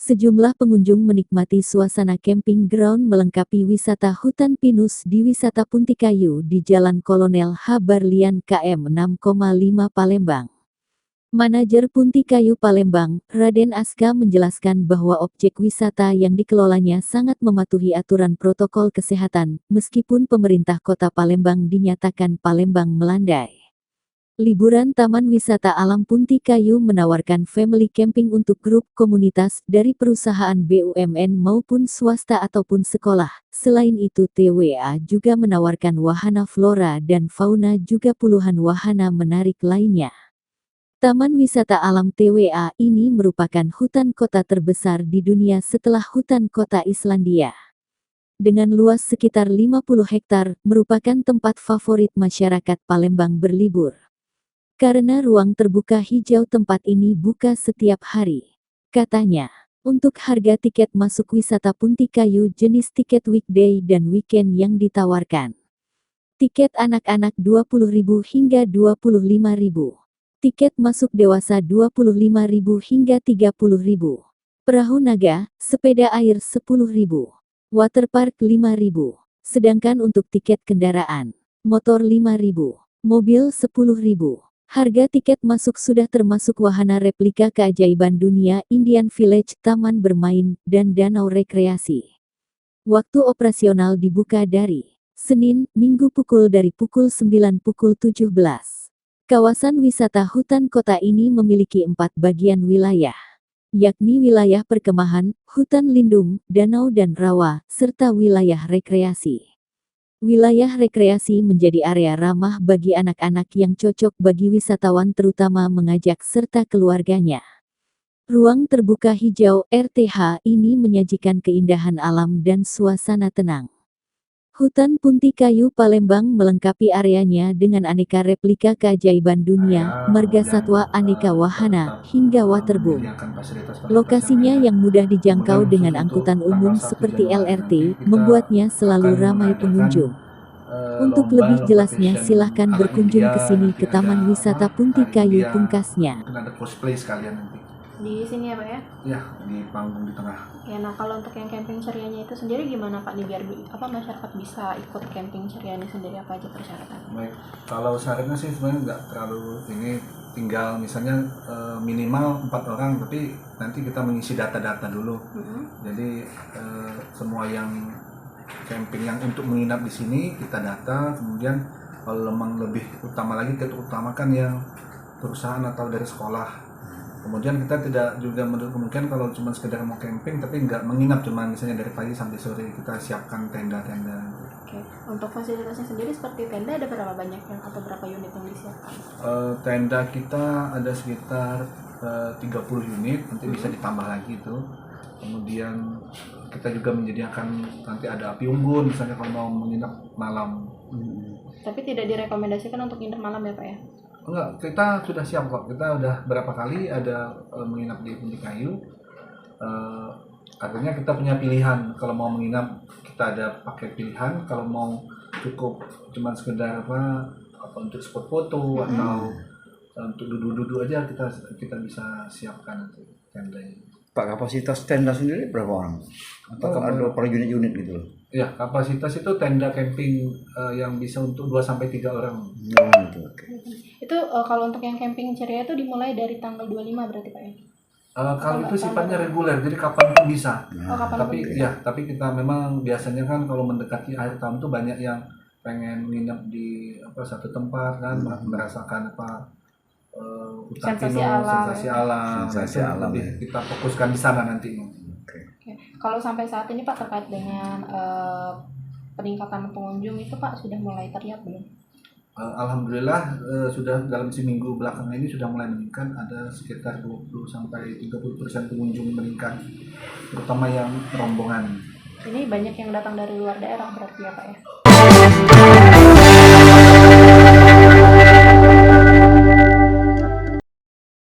Sejumlah pengunjung menikmati suasana camping ground melengkapi wisata hutan pinus di Wisata Puntikayu di Jalan Kolonel H. Barlian KM 6,5 Palembang. Manajer Puntikayu Palembang, Raden Aska menjelaskan bahwa objek wisata yang dikelolanya sangat mematuhi aturan protokol kesehatan, meskipun pemerintah kota Palembang dinyatakan Palembang melandai. Liburan Taman Wisata Alam Puntikayu menawarkan family camping untuk grup komunitas dari perusahaan BUMN maupun swasta ataupun sekolah. Selain itu TWA juga menawarkan wahana flora dan fauna juga puluhan wahana menarik lainnya. Taman Wisata Alam TWA ini merupakan hutan kota terbesar di dunia setelah hutan kota Islandia. Dengan luas sekitar 50 hektar, merupakan tempat favorit masyarakat Palembang berlibur. Karena ruang terbuka hijau tempat ini buka setiap hari. Katanya, untuk harga tiket masuk wisata Puntikayu jenis tiket weekday dan weekend yang ditawarkan. Tiket anak-anak Rp20.000 hingga Rp25.000. Tiket masuk dewasa Rp25.000 hingga Rp30.000. Perahu naga, sepeda air Rp10.000. Waterpark Rp5.000. Sedangkan untuk tiket kendaraan, motor Rp5.000, mobil Rp10.000. Harga tiket masuk sudah termasuk wahana replika keajaiban dunia, Indian Village, taman bermain, dan danau rekreasi. Waktu operasional dibuka dari Senin, Minggu dari pukul 9 pukul 17. Kawasan wisata hutan kota ini memiliki 4 bagian wilayah, yakni wilayah perkemahan, hutan lindung, danau dan rawa, serta wilayah rekreasi. Wilayah rekreasi menjadi area ramah bagi anak-anak yang cocok bagi wisatawan terutama mengajak serta keluarganya. Ruang terbuka hijau RTH ini menyajikan keindahan alam dan suasana tenang. Hutan Puntikayu Palembang melengkapi areanya dengan aneka replika keajaiban dunia, marga satwa, aneka wahana, hingga waterboom. Lokasinya yang mudah dijangkau dengan angkutan umum seperti LRT, membuatnya selalu ramai pengunjung. Untuk lebih jelasnya silahkan berkunjung ke sini ke Taman Wisata Puntikayu pungkasnya. Mungkin ada cosplay sekalian nanti. Di sini ya Pak ya? Ya, di panggung di tengah. Ya, nah kalau untuk yang camping cerianya itu sendiri gimana Pak nih biar masyarakat bisa ikut camping ceria ini sendiri, apa aja persyaratan? Baik, kalau syaratnya sih sebenarnya nggak terlalu ini, tinggal misalnya minimal 4 orang, tapi nanti kita mengisi data-data dulu. Jadi semua yang camping yang untuk menginap di sini kita data, kemudian kalau memang lebih utama lagi kita utamakan yang perusahaan atau dari sekolah. Kemudian kita tidak juga menutup kemungkinan kalau cuma sekedar mau camping tapi nggak menginap, cuma misalnya dari pagi sampai sore kita siapkan tenda-tenda. Oke. Untuk fasilitasnya sendiri seperti tenda ada berapa banyak atau berapa unit yang disiapkan? Tenda kita ada sekitar 30 unit, nanti bisa ditambah lagi itu. Kemudian kita juga menyediakan nanti ada api unggun misalnya kalau mau menginap malam. Tapi tidak direkomendasikan untuk nginep malam ya Pak ya? Enggak, kita sudah siap kok. Kita udah berapa kali ada menginap di Puntikayu. Artinya kita punya pilihan. Kalau mau menginap kita ada pakai pilihan. Kalau mau cukup cuma sekedar untuk spot foto atau untuk duduk-duduk aja kita bisa siapkan nanti tendanya. Pak, kapasitas tenda sendiri berapa orang? Atau ada per unit-unit gitu loh? Ya, kapasitas itu tenda camping yang bisa untuk 2-3 orang. Gitu. Itu kalau untuk yang camping ceria itu dimulai dari tanggal 25 berarti Pak ya? Kalau itu sifatnya reguler, jadi kapan pun bisa. Tapi kita memang biasanya kan kalau mendekati akhir tahun tuh banyak yang pengen nginep di satu tempat kan, merasakan hutan pinus, sensasi alam. Lebih kita fokuskan di sana nanti. Oke. Kalau sampai saat ini Pak terkait dengan peningkatan pengunjung itu Pak sudah mulai terlihat belum? Alhamdulillah sudah dalam seminggu belakangan ini sudah mulai meningkat, ada sekitar 20-30% pengunjung meningkat, terutama yang rombongan. Ini banyak yang datang dari luar daerah berarti ya Pak ya?